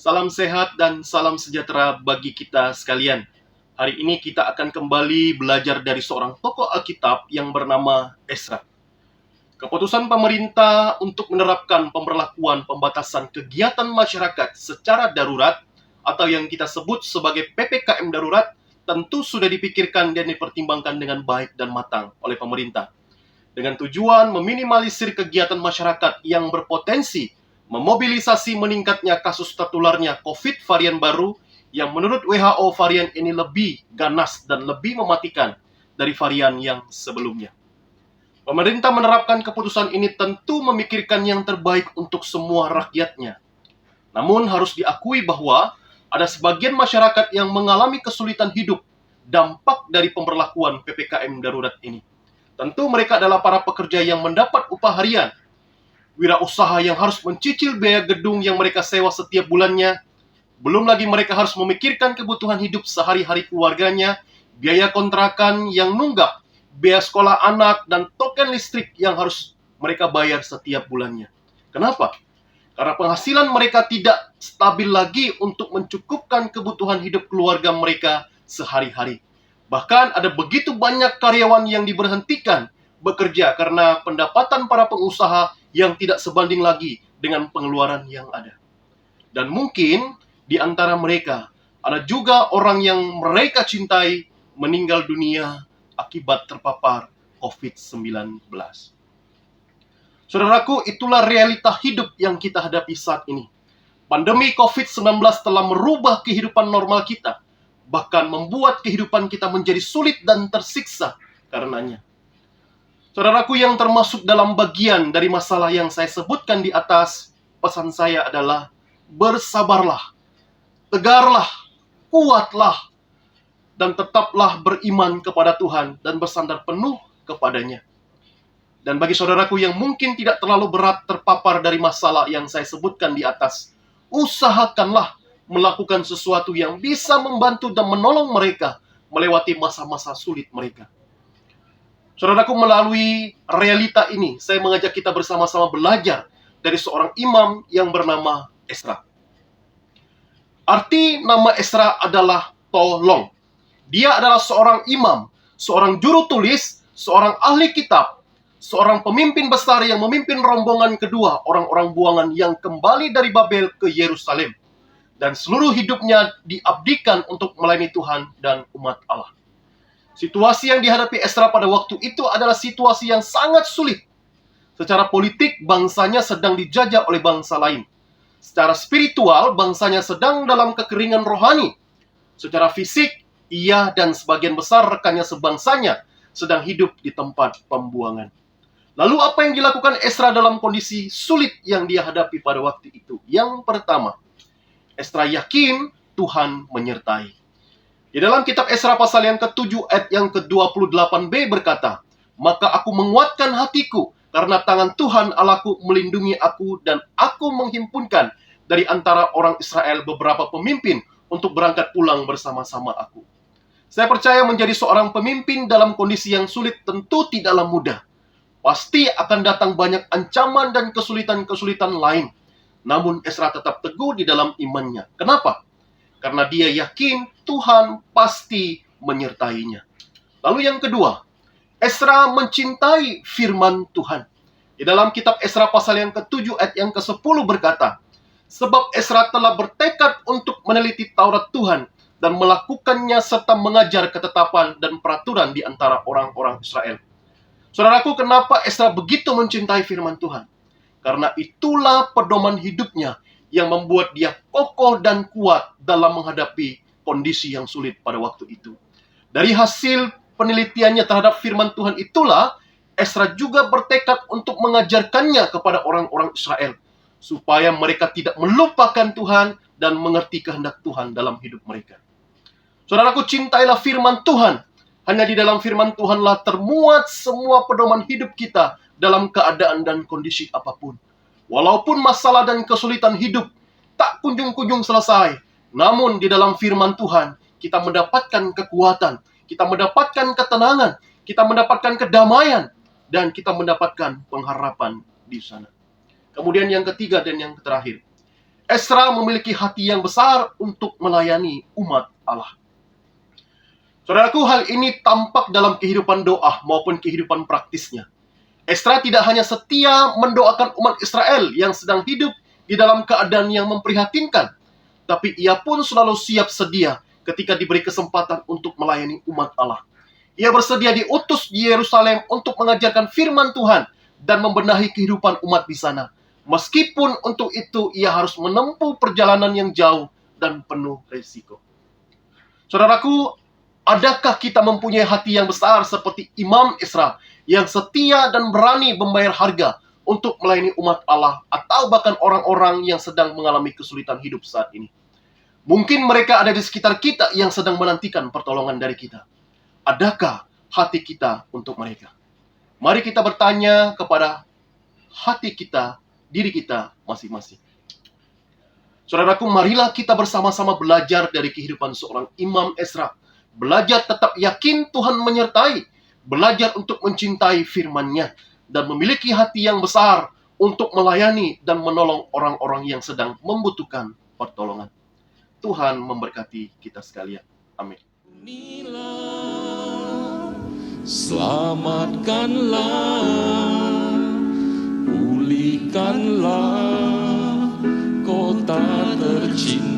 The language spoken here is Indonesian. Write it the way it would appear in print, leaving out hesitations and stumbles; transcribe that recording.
Salam sehat dan salam sejahtera bagi kita sekalian. Hari ini kita akan kembali belajar dari seorang tokoh Alkitab yang bernama Esra. Keputusan pemerintah untuk menerapkan pemberlakuan pembatasan kegiatan masyarakat secara darurat atau yang kita sebut sebagai PPKM darurat tentu sudah dipikirkan dan dipertimbangkan dengan baik dan matang oleh pemerintah, dengan tujuan meminimalisir kegiatan masyarakat yang berpotensi memobilisasi meningkatnya kasus tertularnya COVID varian baru yang menurut WHO varian ini lebih ganas dan lebih mematikan dari varian yang sebelumnya. Pemerintah menerapkan keputusan ini tentu memikirkan yang terbaik untuk semua rakyatnya. Namun harus diakui bahwa ada sebagian masyarakat yang mengalami kesulitan hidup dampak dari pemberlakuan PPKM darurat ini. Tentu mereka adalah para pekerja yang mendapat upah harian, wirausaha yang harus mencicil biaya gedung yang mereka sewa setiap bulannya, belum lagi mereka harus memikirkan kebutuhan hidup sehari-hari keluarganya, biaya kontrakan yang nunggak, biaya sekolah anak, dan token listrik yang harus mereka bayar setiap bulannya. Kenapa? Karena penghasilan mereka tidak stabil lagi untuk mencukupkan kebutuhan hidup keluarga mereka sehari-hari. Bahkan ada begitu banyak karyawan yang diberhentikan bekerja karena pendapatan para pengusaha yang tidak sebanding lagi dengan pengeluaran yang ada. Dan mungkin di antara mereka ada juga orang yang mereka cintai meninggal dunia akibat terpapar COVID-19. Saudaraku, itulah realita hidup yang kita hadapi saat ini. Pandemi COVID-19 telah merubah kehidupan normal kita, bahkan membuat kehidupan kita menjadi sulit dan tersiksa karenanya. Saudaraku yang termasuk dalam bagian dari masalah yang saya sebutkan di atas, pesan saya adalah bersabarlah, tegarlah, kuatlah, dan tetaplah beriman kepada Tuhan dan bersandar penuh kepadanya. Dan bagi saudaraku yang mungkin tidak terlalu berat terpapar dari masalah yang saya sebutkan di atas, usahakanlah melakukan sesuatu yang bisa membantu dan menolong mereka melewati masa-masa sulit mereka. Saudaraku, melalui realita ini, saya mengajak kita bersama-sama belajar dari seorang imam yang bernama Esra. Arti nama Esra adalah tolong. Dia adalah seorang imam, seorang juru tulis, seorang ahli kitab, seorang pemimpin besar yang memimpin rombongan kedua orang-orang buangan yang kembali dari Babel ke Yerusalem. Dan seluruh hidupnya diabdikan untuk melayani Tuhan dan umat Allah. Situasi yang dihadapi Esra pada waktu itu adalah situasi yang sangat sulit. Secara politik, bangsanya sedang dijajah oleh bangsa lain. Secara spiritual, bangsanya sedang dalam kekeringan rohani. Secara fisik, ia dan sebagian besar rekannya sebangsanya sedang hidup di tempat pembuangan. Lalu apa yang dilakukan Esra dalam kondisi sulit yang dia hadapi pada waktu itu? Yang pertama, Esra yakin Tuhan menyertai. Di dalam kitab Esra pasal yang ke-7 ayat yang ke-28b berkata, "Maka aku menguatkan hatiku, karena tangan Tuhan Allahku melindungi aku, dan aku menghimpunkan dari antara orang Israel beberapa pemimpin untuk berangkat pulang bersama-sama aku." Saya percaya menjadi seorang pemimpin dalam kondisi yang sulit tentu tidaklah mudah. Pasti akan datang banyak ancaman dan kesulitan-kesulitan lain. Namun Esra tetap teguh di dalam imannya. Kenapa? Karena dia yakin Tuhan pasti menyertainya. Lalu yang kedua, Esra mencintai firman Tuhan. Di dalam kitab Esra pasal yang ke-7 ayat yang ke-10 berkata, "Sebab Esra telah bertekad untuk meneliti Taurat Tuhan dan melakukannya serta mengajar ketetapan dan peraturan di antara orang-orang Israel." Saudaraku, kenapa Esra begitu mencintai firman Tuhan? Karena itulah pedoman hidupnya yang membuat dia kokoh dan kuat dalam menghadapi kondisi yang sulit pada waktu itu. Dari hasil penelitiannya terhadap firman Tuhan itulah, Esra juga bertekad untuk mengajarkannya kepada orang-orang Israel, supaya mereka tidak melupakan Tuhan dan mengerti kehendak Tuhan dalam hidup mereka. Saudaraku, cintailah firman Tuhan. Hanya di dalam firman Tuhanlah termuat semua pedoman hidup kita dalam keadaan dan kondisi apapun. Walaupun masalah dan kesulitan hidup tak kunjung-kunjung selesai, namun di dalam firman Tuhan kita mendapatkan kekuatan, kita mendapatkan ketenangan, kita mendapatkan kedamaian, dan kita mendapatkan pengharapan di sana. Kemudian yang ketiga dan yang terakhir, Esra memiliki hati yang besar untuk melayani umat Allah. Saudaraku, hal ini tampak dalam kehidupan doa maupun kehidupan praktisnya. Esra tidak hanya setia mendoakan umat Israel yang sedang hidup di dalam keadaan yang memprihatinkan, tapi ia pun selalu siap sedia ketika diberi kesempatan untuk melayani umat Allah. Ia bersedia diutus di Yerusalem untuk mengajarkan firman Tuhan dan membenahi kehidupan umat di sana. Meskipun untuk itu ia harus menempuh perjalanan yang jauh dan penuh risiko. Saudaraku, adakah kita mempunyai hati yang besar seperti Imam Esra yang setia dan berani membayar harga untuk melayani umat Allah atau bahkan orang-orang yang sedang mengalami kesulitan hidup saat ini? Mungkin mereka ada di sekitar kita yang sedang menantikan pertolongan dari kita. Adakah hati kita untuk mereka? Mari kita bertanya kepada hati kita, diri kita masing-masing. Saudaraku, marilah kita bersama-sama belajar dari kehidupan seorang Imam Esra. Belajar tetap yakin Tuhan menyertai, belajar untuk mencintai firman-Nya, dan memiliki hati yang besar untuk melayani dan menolong orang-orang yang sedang membutuhkan pertolongan. Tuhan memberkati kita sekalian. Amin. Selamatkanlah, pulihkanlah kota tercinta.